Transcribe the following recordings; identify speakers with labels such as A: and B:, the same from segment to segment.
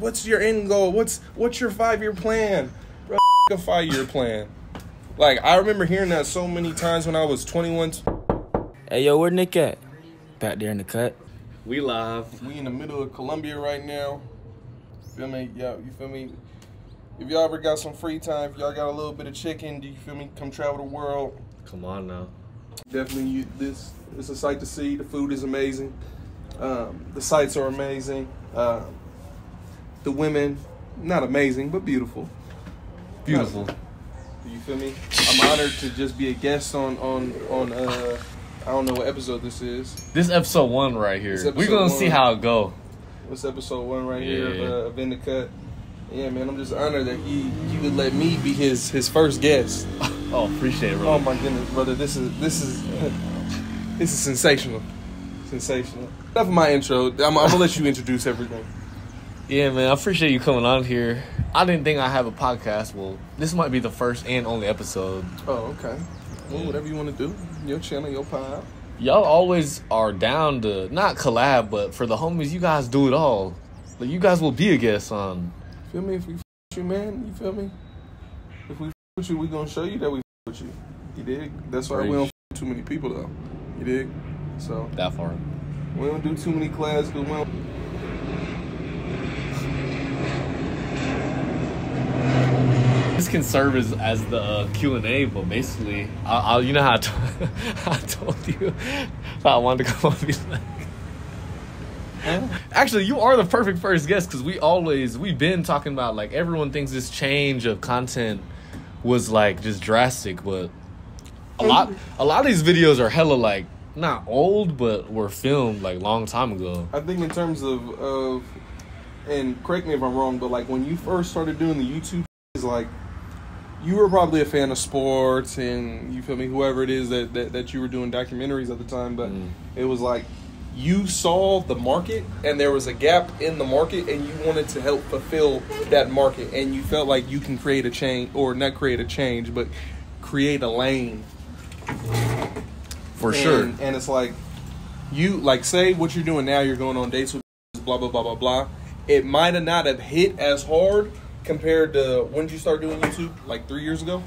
A: what's your end goal? What's your 5-year plan? Bro, a 5-year plan. Like, I remember hearing that so many times when I was 21.
B: Hey, yo, where Nick at? Back there in the cut.
C: We live.
A: We in the middle of Colombia right now. Feel me? Yeah, you feel me? If y'all ever got some free time, if y'all got a little bit of chicken, do you feel me? Come travel the world.
C: Come on now.
A: Definitely, this is a sight to see. The food is amazing. The sights are amazing. The women, not amazing, but beautiful.
C: Beautiful.
A: Do you feel me? I'm honored to just be a guest on I don't know what episode this is.
C: This episode 1 right here. We're going to see how it go.
A: This episode 1 right here of Nickinthecutt. Yeah, man, I'm just honored that he would let me be his first guest.
C: Oh, appreciate it, bro.
A: Oh my goodness, brother, this is sensational. Sensational. Enough of my intro. I'm gonna let you introduce everything.
C: Yeah, man, I appreciate you coming on here. I didn't think I have a podcast. Well, this might be the first and only episode.
A: Oh, okay. Well, whatever you want to do. Your channel, your pod.
C: Y'all always are down to not collab, but for the homies, you guys do it all. Like, you guys will be a guest on.
A: Feel me? If we with you, man, you feel me? If we with you, we gonna show you that we with you. You dig? That's why we don't with too many people though. You dig? So
C: that far.
A: We don't do too many classes, but we don't.
C: This can serve as the Q&A, but basically, I you know how I told you I wanted to come on and be like. Actually, you are the perfect first guest because we've been talking about, like, everyone thinks this change of content was like just drastic, but a lot of these videos are hella like not old, but were filmed like long time ago.
A: I think in terms of and correct me if I'm wrong, but like when you first started doing the YouTube, is like you were probably a fan of sports and you feel me, whoever it is that you were doing documentaries at the time, but it was like you saw the market and there was a gap in the market and you wanted to help fulfill that market and you felt like you can create a change, or not create a change, but create a lane.
C: For sure.
A: And it's like, you, like, say what you're doing now, you're going on dates with blah, blah, blah, blah, blah. It might not have hit as hard compared to when did you start doing YouTube? Like 3 years ago?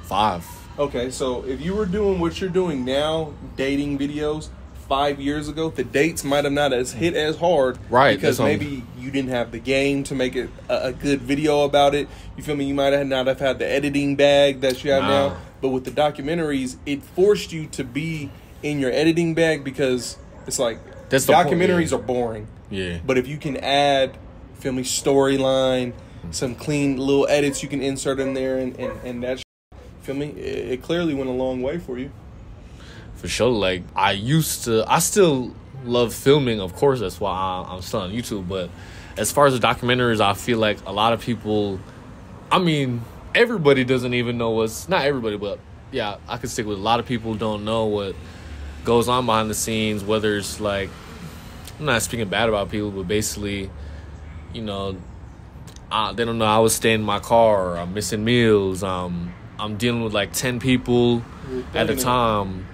C: 5.
A: Okay, so if you were doing what you're doing now, dating videos, 5 years ago, the dates might have not as hit as hard.
C: Right.
A: Because maybe you didn't have the game to make it a good video about it. You feel me? You might have not have had the editing bag that you have now. But with the documentaries, it forced you to be in your editing bag because it's like documentaries are boring.
C: Yeah.
A: But if you can add, feel me, storyline, some clean little edits you can insert in there and that feel me? It clearly went a long way for you.
C: For sure. Like, I still love filming, of course, that's why I'm still on YouTube, but as far as the documentaries, I feel like a lot of people, I mean, everybody doesn't even know not everybody, but yeah, I can stick with a lot of people don't know what goes on behind the scenes, whether it's like, I'm not speaking bad about people, but basically, you know, they don't know I was staying in my car, I'm missing meals, I'm dealing with like 10 people at a time.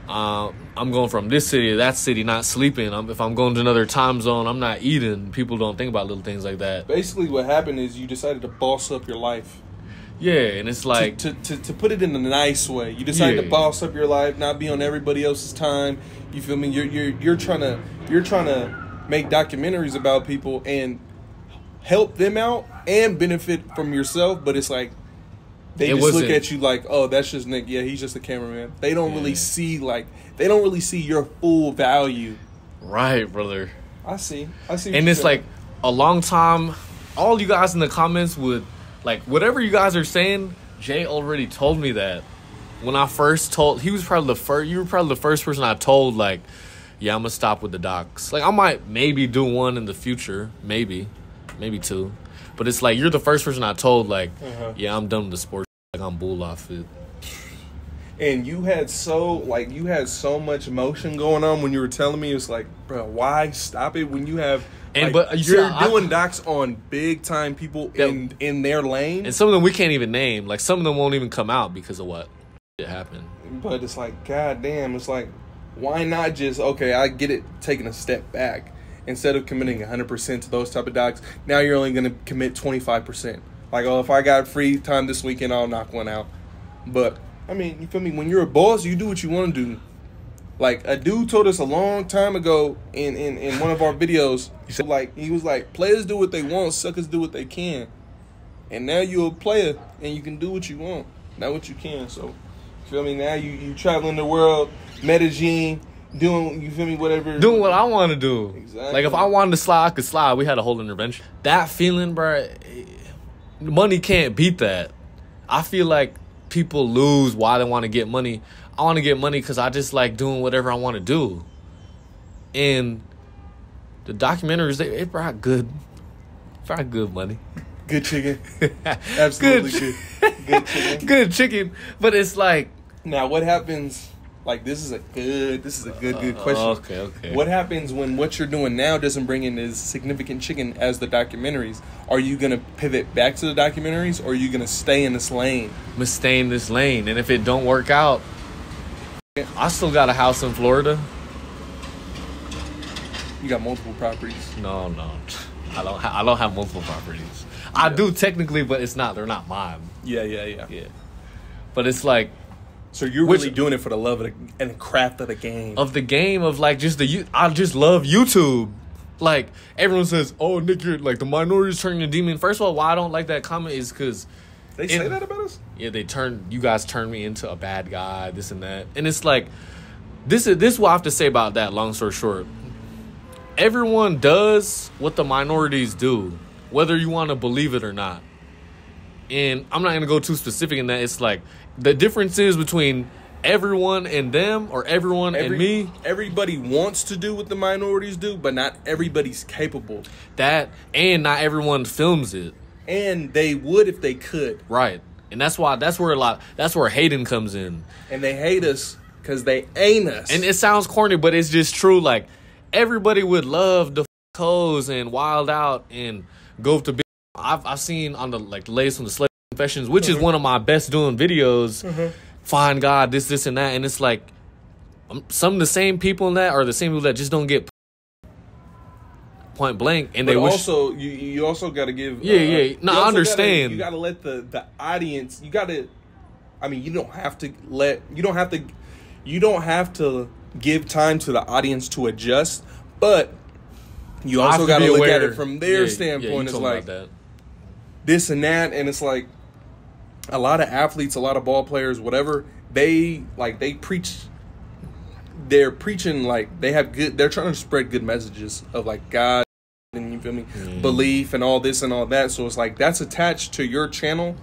C: I'm going from this city to that city, not sleeping. If I'm going to another time zone, I'm not eating. People don't think about little things like that.
A: Basically, what happened is you decided to boss up your life.
C: Yeah, and it's like
A: to put it in a nice way. You decided to boss up your life, not be on everybody else's time. You feel me? You're trying to make documentaries about people and help them out and benefit from yourself. But it's like, they just look at you like, oh, that's just Nick. Yeah, he's just a cameraman. They don't really see your full value.
C: Right, brother.
A: I see.
C: And it's like a long time. All you guys in the comments would like whatever you guys are saying. Jay already told me that when I first told. He was probably the first. You were probably the first person I told. Like, yeah, I'm gonna stop with the docs. Like, I might maybe do one in the future, maybe 2. But it's like you're the first person I told. Like, yeah, I'm done with the sports. Like, I'm bull off it.
A: And you had so much motion going on when you were telling me. It's like, bro, why stop it when you have?
C: And
A: like,
C: but
A: you're doing docs on big time people in their lane,
C: and some of them we can't even name. Like, some of them won't even come out because of what happened.
A: But it's like, god damn, it's like, why not just I get it, taking a step back instead of committing 100% to those type of docs, now you're only going to commit 25%. Like, oh, if I got free time this weekend, I'll knock one out. But, I mean, you feel me? When you're a boss, you do what you want to do. Like, a dude told us a long time ago in one of our videos, he was like, players do what they want, suckers do what they can. And now you're a player, and you can do what you want, not what you can. So, you feel me? Now you traveling the world, Medellin, doing, you feel me, whatever.
C: Doing what I want to do.
A: Exactly.
C: Like, if I wanted to slide, I could slide. We had a whole intervention. That feeling, bro, money can't beat that. I feel like people lose why they want to get money. I want to get money because I just like doing whatever I want to do. And the documentaries, it brought good money.
A: Good chicken. Absolutely good. Good chicken.
C: Good chicken. But it's like,
A: now what happens, like, this is a good question.
C: Okay.
A: What happens when what you're doing now doesn't bring in as significant chicken as the documentaries? Are you going to pivot back to the documentaries, or are you going to stay in this lane?
C: I'm going to stay in this lane. And if it don't work out, I still got a house in Florida.
A: You got multiple properties.
C: No. I don't have multiple properties. I do technically, but they're not mine.
A: Yeah.
C: But it's like,
A: so you're really doing it for the love of and craft of the game.
C: Of the game of like I just love YouTube. Like, everyone says, "Oh, Nick, you're like the minorities turning to demon." First of all, why I don't like that comment is because
A: they say that about us.
C: Yeah, you guys turned me into a bad guy, this and that, and it's like this is what I have to say about that. Long story short, everyone does what the minorities do, whether you want to believe it or not. And I'm not gonna go too specific in that. It's like the difference is between everyone and them, or everyone and me.
A: Everybody wants to do what the minorities do, but not everybody's capable.
C: That, and not everyone films it.
A: And they would if they could.
C: Right. And that's where hating comes in.
A: And they hate us because they ain't us.
C: And it sounds corny, but it's just true. Like, everybody would love the hoes and wild out and go to big. I've seen on the latest on the Slave Confessions, which is one of my best doing videos. Find God, this and that, and it's like some of the same people in that are the same people that just don't get point blank, and
A: but
C: they
A: also you also got to give
C: No, I understand.
A: You got to let the audience. You got to. I mean, you don't have to give time to the audience to adjust, but you also got to look at it from their standpoint. It's like this and that, and it's like a lot of athletes, a lot of ball players, whatever, they preach. They're preaching like they're trying to spread good messages of like God and, you feel me, belief and all this and all that. So it's like that's attached to your channel,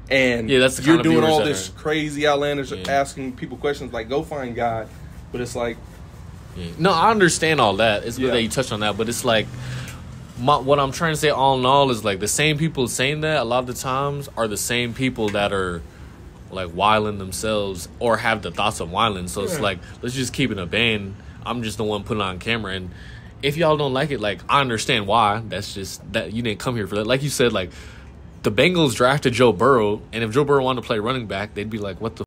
A: and
C: that's the
A: you're doing all this crazy outlandish asking people questions like go find God, but it's like
C: no, I understand all that. It's good that you touched on that, but it's like what I'm trying to say all in all is like the same people saying that a lot of the times are the same people that are like wilding themselves or have the thoughts of wilding. So it's like, let's just keep it a band. I'm just the one putting on camera, and if y'all don't like it, like, I understand why. That's just that you didn't come here for that. Like you said, like the Bengals drafted Joe Burrow, and if Joe Burrow wanted to play running back, they'd be like, what the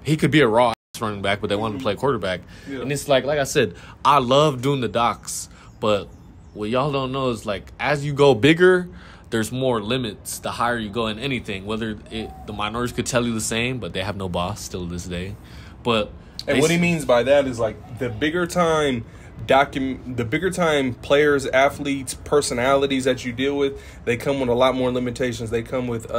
C: he could be a raw running back, but they wanted to play quarterback. And it's like I said, I love doing the docs, but what y'all don't know is like as you go bigger, there's more limits the higher you go in anything. Whether the minorities could tell you the same, but they have no boss still to this day. But
A: and what he means by that is like the bigger time players, athletes, personalities that you deal with, they come with a lot more limitations. They come with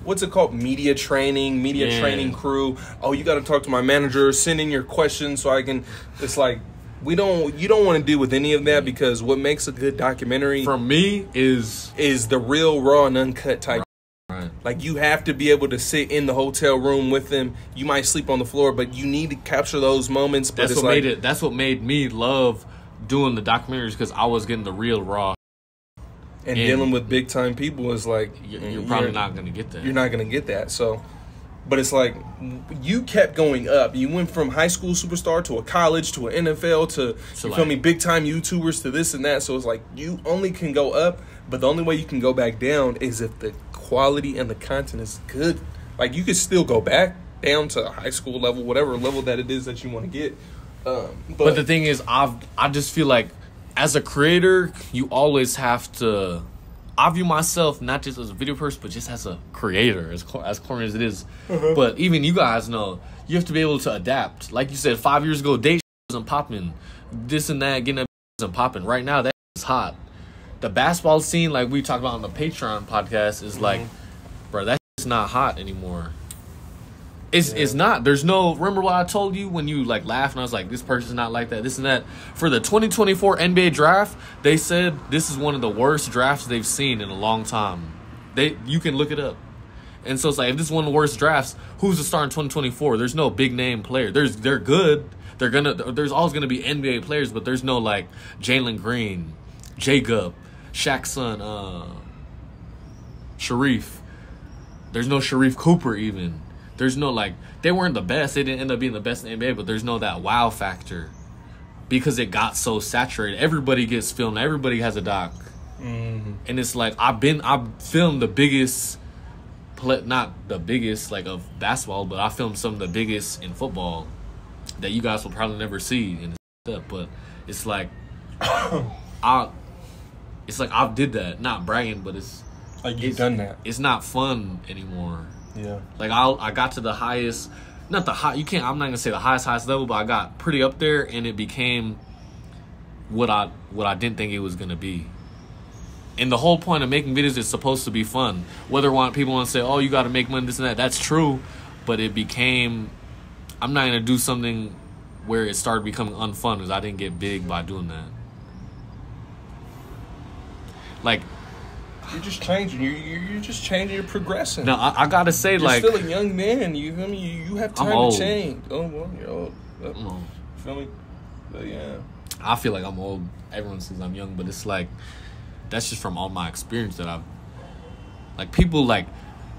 A: what's it called? Media training crew. Oh, you got to talk to my manager. Send in your questions so I can. It's like you don't want to deal with any of that, because what makes a good documentary
C: for me is
A: the real raw and uncut type.
C: Right.
A: Like you have to be able to sit in the hotel room with them. You might sleep on the floor, but you need to capture those moments. But
C: That's what made me love doing the documentaries, because I was getting the real raw.
A: And dealing with big time people is like
C: you're probably not going to get that.
A: You're not going to get that. So. But it's like you kept going up. You went from high school superstar to a college to an NFL to you feel me, big time YouTubers to this and that. So it's like you only can go up, but the only way you can go back down is if the quality and the content is good. Like you could still go back down to high school level, whatever level that it is that you want to get. But
C: the thing is, I just feel like as a creator, you always have to. I view myself not just as a video person, but just as a creator, as corny as it is. But even you guys know, you have to be able to adapt. Like you said, 5 years ago, date wasn't popping. This and that, getting that wasn't popping. Right now, that is hot. The basketball scene, like we talked about on the Patreon podcast, is like, bro, that's not hot anymore. It's not. There's no. Remember what I told you when you like laughed and I was like, this person's not like that, this and that. For the 2024 NBA draft, they said this is one of the worst drafts they've seen in a long time. You can look it up. And so it's like, if this is one of the worst drafts, who's the star in 2024? There's no big name player. They're good. There's always gonna be NBA players, but there's no like Jalen Green, Jaygottawoody, Shaq's son, Sharif. There's no Sharif Cooper even. There's no, like, they weren't the best. They didn't end up being the best in the NBA, but there's no that wow factor because it got so saturated. Everybody gets filmed. Everybody has a doc. And it's like, I've filmed the biggest, not the biggest, like, of basketball, but I filmed some of the biggest in football that you guys will probably never see. And it's but it's like, I did that. Not bragging, but it's
A: like you've done that.
C: It's not fun anymore.
A: Yeah.
C: Like I got to the highest, not the high. You can't. I'm not gonna say the highest level, but I got pretty up there, and it became what I didn't think it was gonna be. And the whole point of making videos is supposed to be fun. Whether people want to say, "Oh, you got to make money," this and that. That's true, but it became. I'm not gonna do something where it started becoming unfun because I didn't get big by doing that. Like.
A: You're just changing. You're just changing. You're progressing.
C: No, I gotta say,
A: you're
C: like,
A: still a young man. You feel me? You have time to change. Oh, well, you're old. Feel me? But yeah.
C: I feel like I'm old. Everyone says I'm young, but it's like that's just from all my experience that I've. Like people like,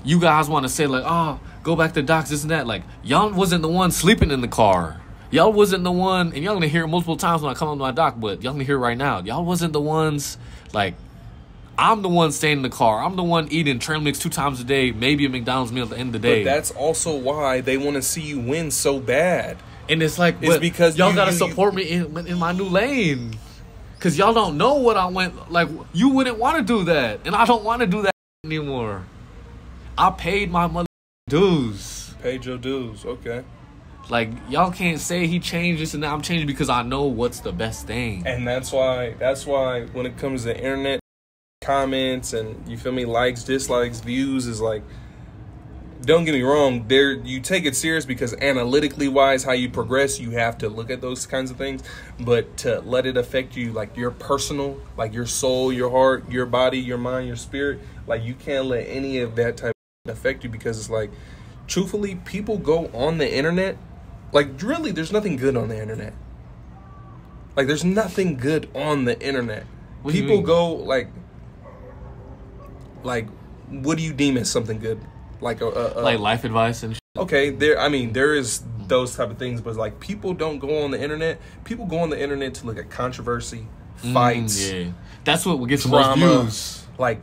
C: you guys want to say like, oh, go back to docs, this and that. Like y'all wasn't the one sleeping in the car. Y'all wasn't the one, and y'all gonna hear it multiple times when I come on my doc, but y'all gonna hear it right now. Y'all wasn't the ones like. I'm the one staying in the car. I'm the one eating trail mix 2 times a day, maybe a McDonald's meal at the end of the day.
A: But that's also why they want to see you win so bad.
C: And it's like, it's because y'all got to support me in my new lane. Because y'all don't know what I went, like, you wouldn't want to do that. And I don't want to do that anymore. I paid my mother dues.
A: Paid your dues, okay.
C: Like, y'all can't say he changed this and now I'm changing because I know what's the best thing.
A: And that's why when it comes to internet, comments and you feel me, likes, dislikes, views is like, don't get me wrong, you take it serious because analytically wise, how you progress, you have to look at those kinds of things, but to let it affect you, like your personal, like your soul, your heart, your body, your mind, your spirit, like you can't let any of that type of affect you because it's like, truthfully, people go on the internet, like really there's nothing good on the internet. Like there's nothing good on the internet. People go like what do you deem as something good? Like
C: like life advice and shit.
A: Okay, there is those type of things, but like people don't go on the internet. People go on the internet to look at controversy, fights.
C: Yeah, that's what gets the most views.
A: Like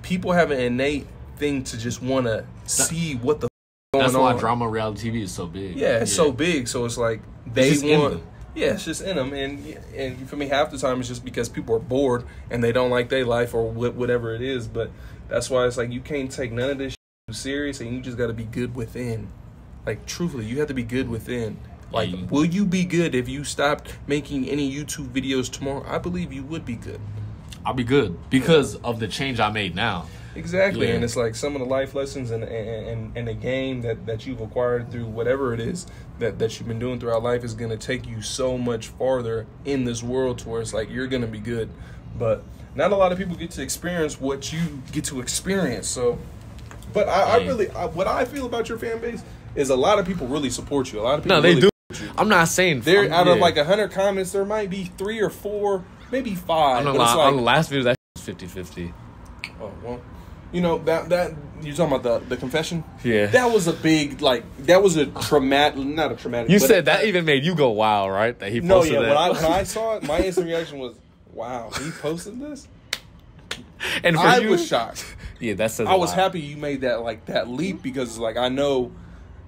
A: people have an innate thing to just want to see what the going on.
C: That's why drama reality TV is so big.
A: Yeah, it's so big. So it's like they want. Yeah, it's just in them, and for me, half the time it's just because people are bored and they don't like their life or whatever it is. But that's why it's like you can't take none of this shit serious, and you just got to be good within. Like truthfully, you have to be good within. Like, will you be good if you stopped making any YouTube videos tomorrow? I believe you would be good.
C: I'll be good because of the change I made now.
A: Exactly, and it's like some of the life lessons and the game that you've acquired through whatever it is that you've been doing throughout life is going to take you so much farther in this world to where it's like you're going to be good. But not a lot of people get to experience what you get to experience. So, but what I feel about your fan base is a lot of people really support you. A lot of people
C: no, they do. I'm not saying
A: they're out of like 100 comments, there might be 3 or 4, maybe 5.
C: I'm not lying. On the last video, that's 50-50.
A: Oh well. You know, that you're talking about the confession?
C: Yeah.
A: That was a big, like, that was a traumatic, not a traumatic.
C: You said that even made you go, wow, right? That he posted that.
A: When I saw it, my instant reaction was, wow, he posted this?
C: And for
A: I was shocked.
C: Yeah, that says
A: I was happy you made that leap because, like, I know.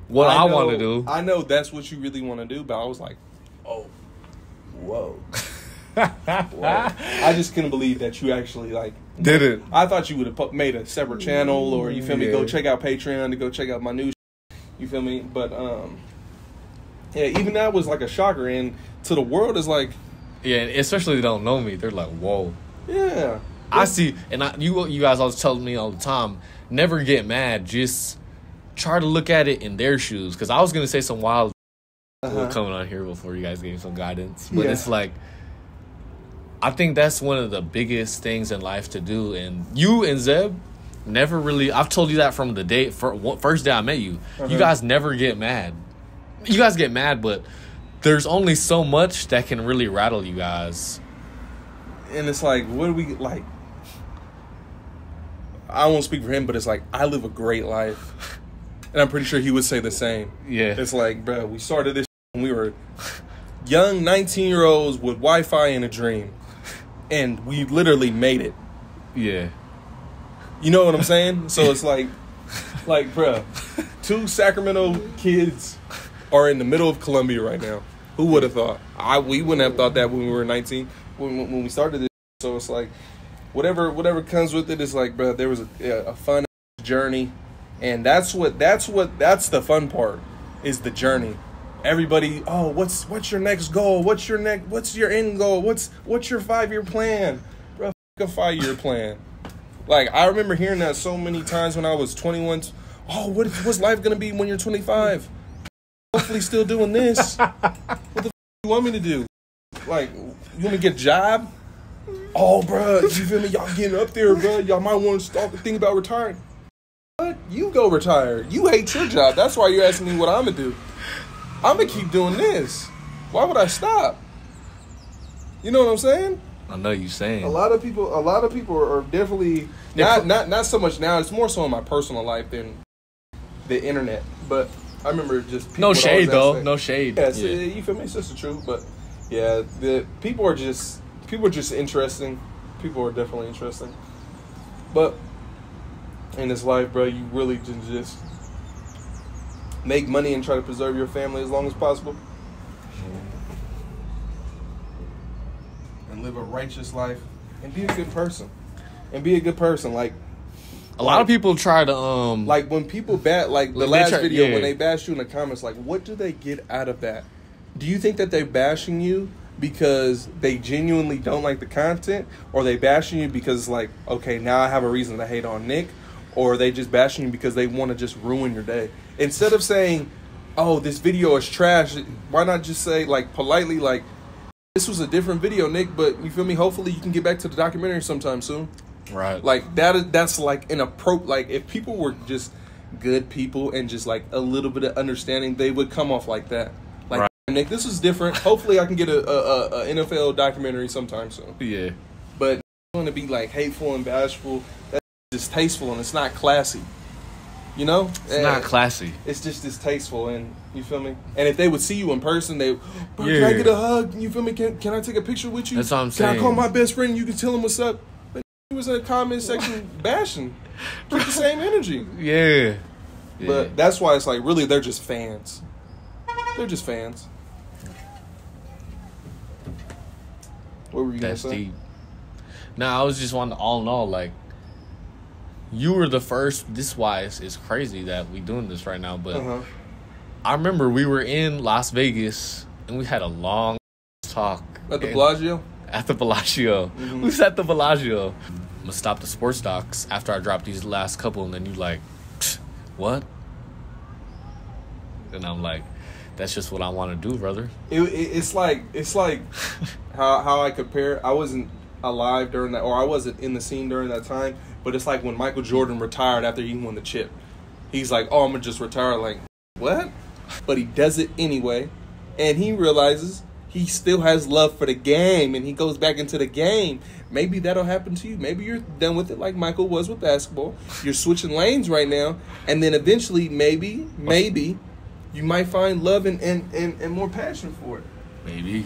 C: What I want to do.
A: I know that's what you really want to do, but I was like, oh, whoa. I just couldn't believe that you actually like
C: Did it?
A: I thought you would have made a separate channel, or you feel me,
C: Yeah.
A: go check out Patreon to go check out my new you feel me, but yeah, even that was like a shocker, and to the world is like,
C: Yeah, and especially they don't know me. They're like, whoa.
A: yeah,
C: I see, and you guys always tell me all the time, never get mad. Just try to look at it in their shoes. Because I was going to say some wild coming on here before you guys gave me some guidance. But it's like, I think that's one of the biggest things in life to do. And you and Zeb never really, I've told you that from the day, first day I met you. You guys never get mad. You guys get mad, but there's only so much that can really rattle you guys.
A: And it's like, what do we like? I won't speak for him, but it's like, I live a great life, and I'm pretty sure he would say the same.
C: Yeah,
A: it's like, bro, we started this when we were young 19-year-olds with Wi-Fi and a dream, and we literally made it.
C: Yeah,
A: you know what I'm saying? So it's like, bro, 2 Sacramento kids are in the middle of Columbia right now. Who would have thought? We wouldn't have thought that when we were 19, when we started this. So it's like, whatever comes with it is like, bro, there was a fun journey, and that's the fun part, is the journey. Everybody, oh, what's your next goal? What's your end goal? What's your 5-year plan? Bro, a 5-year plan. Like, I remember hearing that so many times when I was 21. Oh, what's life gonna be when you're 25? Hopefully still doing this. What the you want me to do? Like, you want me to get a job? Oh, bro, you feel me? Y'all getting up there, bro. Y'all might want to start to think about retiring. What? You go retire. You hate your job. That's why you're asking me what I'm going to do. I'm going to keep doing this. Why would I stop? You know what I'm saying?
C: I know you saying.
A: A lot of people are definitely not so much now. It's more so in my personal life than the internet. But I remember just people
C: no shade though.
A: Like,
C: no shade.
A: Yeah, you feel me? It's just the truth. But yeah, the people are just interesting. People are definitely interesting. But in this life, bro, you really just make money and try to preserve your family as long as possible. And live a righteous life. And be a good person. Like,
C: a lot of people try to
A: like when people like the last video when they bash you in the comments, like, what do they get out of that? Do you think that they're bashing you because they genuinely don't like the content, or they bashing you because, like, okay, now I have a reason to hate on Nick, or are they just bashing you because they want to just ruin your day? Instead of saying, oh, this video is trash, why not just say, like, politely, like, this was a different video, Nick, but you feel me? Hopefully you can get back to the documentary sometime soon.
C: Right.
A: Like, that's like like, if people were just good people and just like a little bit of understanding, they would come off like that. Like, right. Nick, this is different. Hopefully I can get a NFL documentary sometime soon.
C: Yeah.
A: But it's going to be like hateful and bashful. That's distasteful, and it's not classy. You know?
C: It's not classy.
A: It's just distasteful, and you feel me? And if they would see you in person, bro, can I get a hug? You feel me? Can I take a picture with you?
C: That's what I'm saying.
A: Can I call my best friend and you can tell him what's up? He was in the comment section bashing. Keep the same energy.
C: Yeah.
A: But that's why it's like, really, they're just fans. They're just fans. What were you going to say? That's deep.
C: I was just wanting to, all in all, like, you were the first. This is why it's crazy that we doing this right now. But I remember we were in Las Vegas and we had a long talk.
A: At the Bellagio?
C: At the Bellagio. Mm-hmm. We was at the Bellagio. I'm going to stop the sports docs after I drop these last couple. And then you like, what? And I'm like, that's just what I want to do, brother.
A: It's like how I compare. I wasn't alive during that, or I wasn't in the scene during that time. But it's like when Michael Jordan retired after he won the chip. He's like, oh, I'm going to just retire. Like, what? But he does it anyway. And he realizes he still has love for the game, and he goes back into the game. Maybe that'll happen to you. Maybe you're done with it like Michael was with basketball. You're switching lanes right now, and then eventually, maybe, you might find love and more passion for it.
C: Maybe.